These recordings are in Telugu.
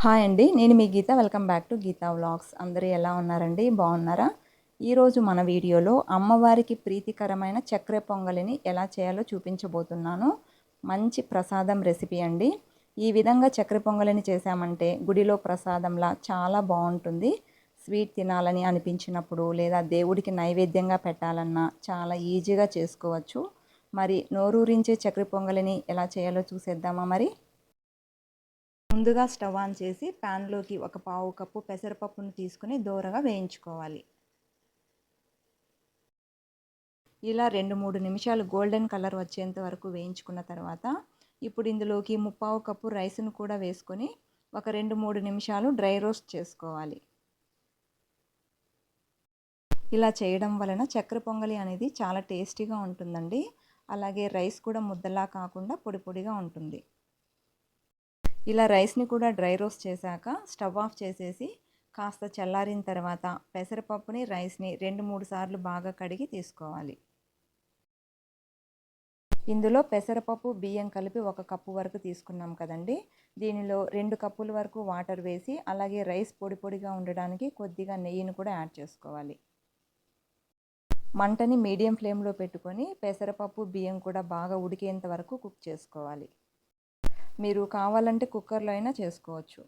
హాయ్ అండి. నేను మీ Geetha. Welcome back to Geetha vlogs. అందరూ ఎలా ఉన్నారండి? బాగున్నారా? ఈరోజు మన వీడియోలో అమ్మవారికి ప్రీతికరమైన చక్కెర పొంగలిని ఎలా చేయాలో చూపించబోతున్నాను. మంచి ప్రసాదం రెసిపీ అండి. ఈ విధంగా చక్కెర పొంగలిని చేశామంటే గుడిలో ప్రసాదంలా చాలా బాగుంటుంది. స్వీట్ తినాలని అనిపించినప్పుడు లేదా దేవుడికి నైవేద్యంగా పెట్టాలన్నా చాలా ఈజీగా చేసుకోవచ్చు. మరి నోరూరించే చక్కెర పొంగలిని ఎలా చేయాలో చూసేద్దామా మరి? ముందుగా స్టవ్ ఆన్ చేసి ప్యాన్లోకి ఒక పావు కప్పు పెసరపప్పును తీసుకుని దోరగా వేయించుకోవాలి. ఇలా 2-3 నిమిషాలు గోల్డెన్ కలర్ వచ్చేంత వరకు వేయించుకున్న తర్వాత ఇప్పుడు ఇందులోకి ముప్పావు కప్పు రైస్ను కూడా వేసుకొని ఒక 2-3 నిమిషాలు డ్రై రోస్ట్ చేసుకోవాలి. ఇలా చేయడం వలన చక్కెర పొంగలి అనేది చాలా టేస్టీగా ఉంటుందండి. అలాగే రైస్ కూడా ముద్దలా కాకుండా పొడి పొడిగా ఉంటుంది. ఇలా రైస్ని కూడా డ్రై రోస్ట్ చేశాక స్టవ్ ఆఫ్ చేసేసి కాస్త చల్లారిన తర్వాత పెసరపప్పుని రైస్ని 2-3 సార్లు బాగా కడిగి తీసుకోవాలి. ఇందులో పెసరపప్పు బియ్యం కలిపి 1 కప్పు వరకు తీసుకున్నాం కదండి. దీనిలో 2 కప్పుల వరకు వాటర్ వేసి అలాగే రైస్ పొడి పొడిగా ఉండడానికి కొద్దిగా నెయ్యిని కూడా యాడ్ చేసుకోవాలి. మంటని మీడియం ఫ్లేమ్లో పెట్టుకొని పెసరపప్పు బియ్యం కూడా బాగా ఉడికేంత వరకు కుక్ చేసుకోవాలి. మీరు కావాలంటే కుక్కర్లో అయినా చేసుకోవచ్చు.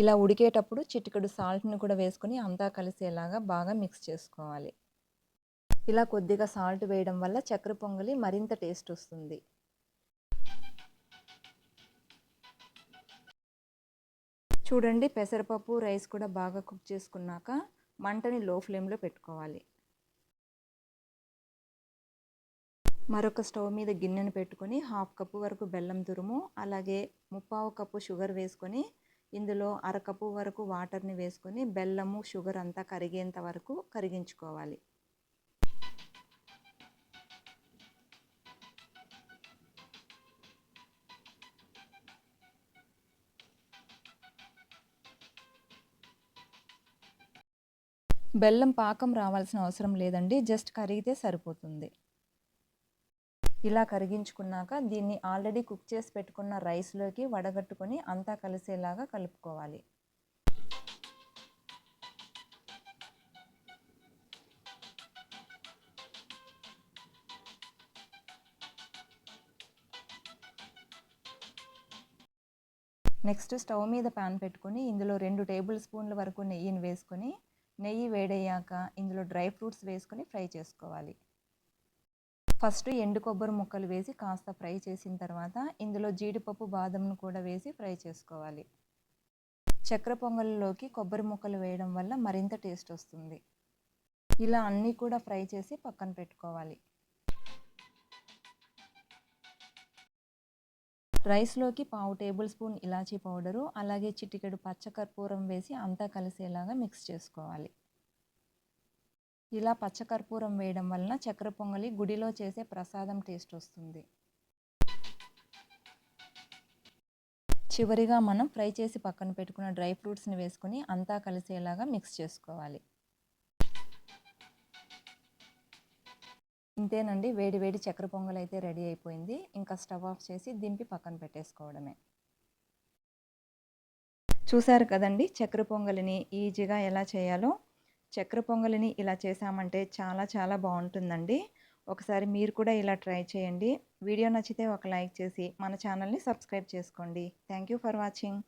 ఇలా ఉడికేటప్పుడు చిటికెడు సాల్ట్ని కూడా వేసుకొని అంతా కలిసేలాగా బాగా మిక్స్ చేసుకోవాలి. ఇలా కొద్దిగా సాల్ట్ వేయడం వల్ల చక్కెర పొంగలి మరింత టేస్ట్ వస్తుంది. చూడండి, పెసరపప్పు రైస్ కూడా బాగా కుక్ చేసుకున్నాక మంటని లో ఫ్లేమ్లో పెట్టుకోవాలి. మరొక స్టవ్ మీద గిన్నెను పెట్టుకొని 1/2 కప్పు వరకు బెల్లం తురుము అలాగే ముప్పావు కప్పు షుగర్ వేసుకొని ఇందులో 1/2 కప్పు వరకు వాటర్ని వేసుకొని బెల్లము షుగర్ అంతా కరిగేంత వరకు కరిగించుకోవాలి. బెల్లం పాకం రావాల్సిన అవసరం లేదండి, జస్ట్ కరిగితే సరిపోతుంది. ఇలా కరిగించుకున్నాక దీన్ని ఆల్రెడీ కుక్ చేసి పెట్టుకున్న రైస్లోకి వడగట్టుకొని అంతా కలిసేలాగా కలుపుకోవాలి. నెక్స్ట్ స్టవ్ మీద ప్యాన్ పెట్టుకొని ఇందులో 2 టేబుల్ స్పూన్ల వరకు నెయ్యిని వేసుకొని నెయ్యి వేడయ్యాక ఇందులో డ్రై ఫ్రూట్స్ వేసుకొని ఫ్రై చేసుకోవాలి. ఫస్ట్ ఎండు కొబ్బరి ముక్కలు వేసి కాస్త ఫ్రై చేసిన తర్వాత ఇందులో జీడిపప్పు బాదంను కూడా వేసి ఫ్రై చేసుకోవాలి. చక్కెర పొంగల్లోకి కొబ్బరి ముక్కలు వేయడం వల్ల మరింత టేస్ట్ వస్తుంది. ఇలా అన్నీ కూడా ఫ్రై చేసి పక్కన పెట్టుకోవాలి. రైస్లోకి పావు టేబుల్ స్పూన్ ఇలాచీ పౌడరు అలాగే చిటికెడు పచ్చకర్పూరం వేసి అంతా కలిసేలాగా మిక్స్ చేసుకోవాలి. ఇలా పచ్చకర్పూరం వేయడం వలన చక్కెర పొంగలి గుడిలో చేసే ప్రసాదం టేస్ట్ వస్తుంది. చివరిగా మనం ఫ్రై చేసి పక్కన పెట్టుకున్న డ్రై ఫ్రూట్స్ని వేసుకొని అంతా కలిసేలాగా మిక్స్ చేసుకోవాలి. ఇంతేనండి, వేడి వేడి చక్కెర పొంగల్ అయితే రెడీ అయిపోయింది. ఇంకా స్టవ్ ఆఫ్ చేసి దింపి పక్కన పెట్టేసుకోవడమే. చూశారు కదండి చక్కెర పొంగలిని ఈజీగా ఎలా చేయాలో. చక్కెర పొంగలిని ఇలా చేసామంటే చాలా చాలా బాగుంటుందండి. ఒకసారి మీరు కూడా ఇలా ట్రై చేయండి. వీడియో నచ్చితే ఒక లైక్ చేసి మన ఛానల్ని సబ్స్క్రైబ్ చేసుకోండి. Thank you for watching.